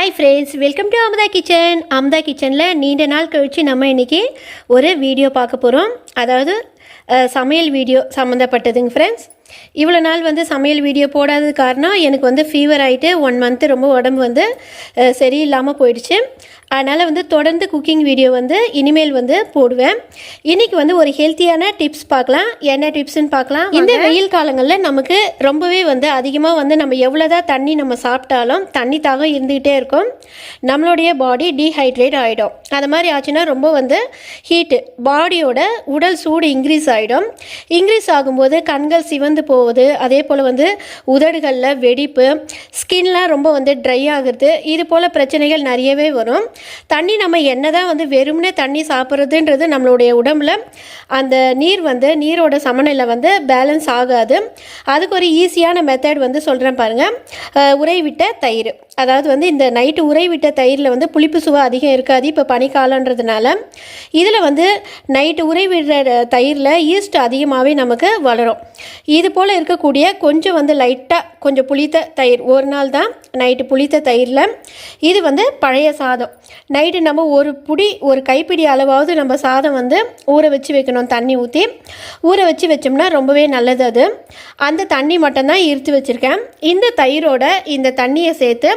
Hi friends, welcome to Amudha kitchen. Amudha கிச்சனில் நீண்ட நாள் கழித்து நம்ம இன்றைக்கி ஒரு வீடியோ பார்க்க போகிறோம். அதாவது சமையல் வீடியோ சம்மந்தப்பட்டதுங்க ஃப்ரெண்ட்ஸ். இவ்வளோ நாள் சமையல் வீடியோ போடாதது காரணம் எனக்கு ஃபீவர் ஆகிட்டு 1 மந்த்து ரொம்ப உடம்பு சரியில்லாமல் போயிடுச்சு. அதனால் தொடர்ந்து குக்கிங் வீடியோ இனிமேல் போடுவேன். இன்றைக்கி ஒரு ஹெல்த்தியான டிப்ஸ் பார்க்கலாம். என்ன டிப்ஸ்ன்னு பார்க்கலாம். இந்த வெயில் காலங்களில் நமக்கு ரொம்பவே அதிகமாக நம்ம எவ்வளோதான் தண்ணி நம்ம சாப்பிட்டாலும் தண்ணி தாகம் இருந்துக்கிட்டே இருக்கும். நம்மளுடைய பாடி டீஹைட்ரேட் ஆகிடும். அது மாதிரி ஆச்சுன்னா ரொம்ப ஹீட்டு பாடியோட உடல் சூடு இன்க்ரீஸ் ஆகிடும். இன்க்ரீஸ் ஆகும்போது கண்கள் சிவந்து போகுது. அதே போல் உதடுகளில் வெடிப்பு, ஸ்கின்லாம் ரொம்ப ட்ரை ஆகுறது, இது போல் பிரச்சனைகள் நிறையவே வரும். தண்ணி நம்ம என்னதான் வெறுமனே தண்ணி சாப்பிட்றதுன்றது நம்மளுடைய உடம்புல அந்த நீரோட சமநிலை பேலன்ஸ் ஆகாது. அதுக்கு ஒரு ஈஸியான மெத்தட் சொல்கிறேன் பாருங்கள். உறைவிட்ட தயிர், அதாவது இந்த நைட்டு உறைவிட்ட தயிரில் புளிப்பு சுவை அதிகம் இருக்காது. இப்போ பனிக்காலன்றதுனால இதில் நைட்டு உறைவிடுற தயிரில் ஈஸ்ட் அதிகமாகவே நமக்கு வளரும். இது போல் இருக்கக்கூடிய கொஞ்சம் லைட்டாக கொஞ்சம் புளித்த தயிர், ஒரு நாள் தான் நைட்டு புளித்த தயிரில் இது பழைய சாதம். நைட்டு நம்ம ஒரு கைப்பிடி அளவாவது நம்ம சாதம் ஊற வச்சு வைக்கணும். தண்ணி ஊற்றி ஊற வச்சு வச்சோம்னா ரொம்பவே நல்லது. அது அந்த தண்ணி மட்டும்தான் இருத்து வச்சுருக்கேன். இந்த தயிரோட இந்த தண்ணியை சேர்த்து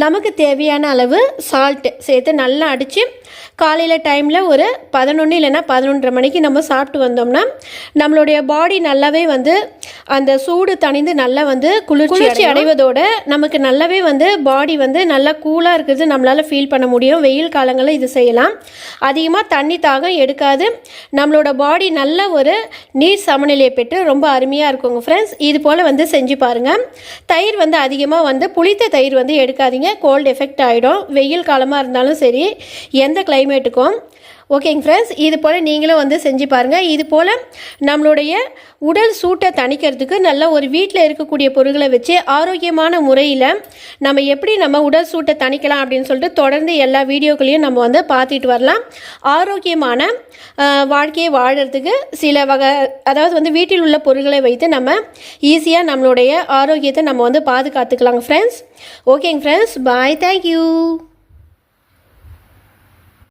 நமக்கு தேவையான அளவு சால்ட்டு சேர்த்து நல்லா அடித்து காலையில் டைமில் ஒரு 11 இல்லைன்னா 11:30 மணிக்கு நம்ம சாப்பிட்டு வந்தோம்னா நம்மளுடைய பாடி நல்லாவே அந்த சூடு தணிந்து நல்லா குளிர்ச்சி அடைவதோட நமக்கு நல்லாவே பாடி நல்லா கூலாக இருக்கிறது நம்மளால் ஃபீல் பண்ண முடியும். வெயில் காலங்களில் இது செய்யலாம். அதிகமாக தண்ணி தாகம் எடுக்காது. நம்மளோட பாடி நல்ல ஒரு நீர் சமநிலையை பெற்று ரொம்ப அருமையாக இருக்குங்க ஃப்ரெண்ட்ஸ். இது போல் செஞ்சு பாருங்கள். தயிர் அதிகமாக புளித்த தயிர் எடுக்காதீங்க. கோல்டு எஃபெக்ட் ஆகிடும். வெயில் காலமாக இருந்தாலும் சரி, எந்த கிளைமேட்டுக்கும். ஓகேங்க ஃப்ரெண்ட்ஸ், இது போல் நீங்களும் செஞ்சு பாருங்கள். இது போல் நம்மளுடைய உடல் சூட்டை தணிக்கிறதுக்கு நல்ல ஒரு வீட்டில் இருக்கக்கூடிய பொருட்களை வச்சு ஆரோக்கியமான முறையில் நம்ம எப்படி நம்ம உடல் சூட்டை தணிக்கலாம் அப்படின்னு சொல்லிட்டு தொடர்ந்து எல்லா வீடியோக்களையும் நம்ம பார்த்துட்டு வரலாம். ஆரோக்கியமான வாழ்க்கையை வாழறதுக்கு சில அதாவது வீட்டில் உள்ள பொருட்களை வைத்து நம்ம ஈஸியாக நம்மளுடைய ஆரோக்கியத்தை நம்ம பாதுகாத்துக்கலாங்க ஃப்ரெண்ட்ஸ். ஓகேங்க ஃப்ரெண்ட்ஸ், பாய், தேங்க்யூ.